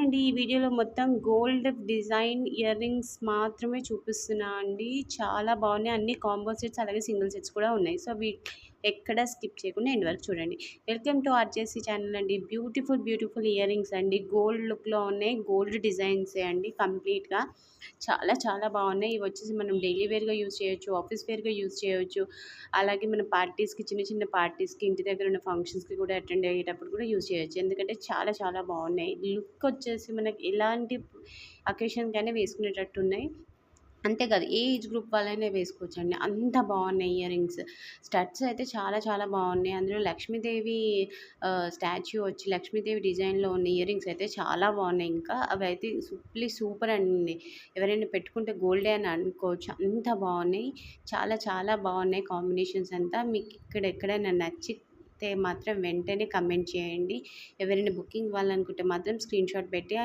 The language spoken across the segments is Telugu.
అండి. ఈ వీడియోలో మొత్తం గోల్డ్ డిజైన్ ఇయర్ రింగ్స్ మాత్రమే చూపిస్తున్నా అండి. చాలా బాగున్నాయి. అన్ని కాంబో సెట్స్ అలాగే సింగిల్ సెట్స్ కూడా ఉన్నాయి. సో ఎక్కడ స్కిప్ చేయకుండా ఎండ్ వరకు చూడండి. వెల్కమ్ టు ఆర్జేసీ ఛానల్ అండి. బ్యూటిఫుల్ బ్యూటిఫుల్ ఇయర్ రింగ్స్ అండి. గోల్డ్ లుక్లో ఉన్నాయి. గోల్డ్ డిజైన్సే అండి కంప్లీట్గా. చాలా చాలా బాగున్నాయి. ఇవి వచ్చేసి మనం డైలీ వేర్గా యూజ్ చేయొచ్చు, ఆఫీస్ వేర్గా యూజ్ చేయొచ్చు. అలాగే మన పార్టీస్కి, చిన్న చిన్న పార్టీస్కి, ఇంటి దగ్గర ఉన్న ఫంక్షన్స్కి కూడా అటెండ్ అయ్యేటప్పుడు కూడా యూజ్ చేయొచ్చు. ఎందుకంటే చాలా చాలా బాగున్నాయి. లుక్ వచ్చేసి మనకి ఎలాంటి అకేషన్కైనా వేసుకునేటట్టు ఉన్నాయి. అంతేకాదు ఏ ఏజ్ గ్రూప్ వాళ్ళైనా వేసుకోవచ్చండి. అంత బాగున్నాయి ఇయర్ రింగ్స్. స్టడ్స్ అయితే చాలా చాలా బాగున్నాయి. అందులో లక్ష్మీదేవి స్టాచ్యూ వచ్చి లక్ష్మీదేవి డిజైన్లో ఉన్న ఇయర్ రింగ్స్ అయితే చాలా బాగున్నాయి. ఇంకా అవి అయితే సూపర్ అండి. ఎవరైనా పెట్టుకుంటే గోల్డే అని అనుకోవచ్చు. అంత బాగున్నాయి. చాలా చాలా బాగున్నాయి కాంబినేషన్స్ అంతా. మీకు ఎక్కడైనా నచ్చితే మాత్రం వెంటనే కమెంట్ చేయండి. ఎవరైనా బుకింగ్ ఇవ్వాలనుకుంటే మాత్రం స్క్రీన్ షాట్ పెట్టి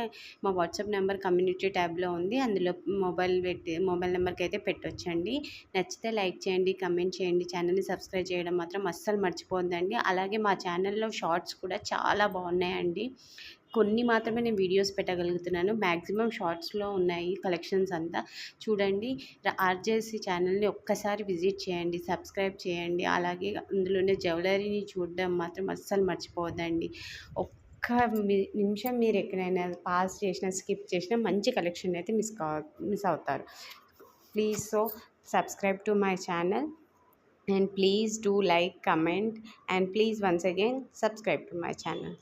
మా వాట్సాప్ నెంబర్ కమ్యూనిటీ ట్యాబ్లో ఉంది. అందులో మొబైల్ నెంబర్కి అయితే పెట్టొచ్చండి. నచ్చితే లైక్ చేయండి, కమెంట్ చేయండి. ఛానల్ని సబ్స్క్రైబ్ చేయడం మాత్రం అస్సలు మర్చిపోద్దండి. అలాగే మా ఛానల్లో షార్ట్స్ కూడా చాలా బాగున్నాయండి. కొన్ని మాత్రమే నేను వీడియోస్ పెట్టగలుగుతున్నాను. మ్యాక్సిమం షార్ట్స్లో ఉన్నాయి కలెక్షన్స్ అంతా. చూడండి. ఆర్జేసీ ఛానల్ని ఒక్కసారి విజిట్ చేయండి, సబ్స్క్రైబ్ చేయండి. అలాగే అందులోనే జ్యువెలరీని చూడడం మాత్రం అస్సలు మర్చిపోవద్దండి. ఒక్క నిమిషం మీరు ఎక్కడైనా పాస్ చేసినా, స్కిప్ చేసినా మంచి కలెక్షన్ అయితే మిస్ అవుతారు. Please subscribe to my channel and please do like, comment, and please once again subscribe to my channel.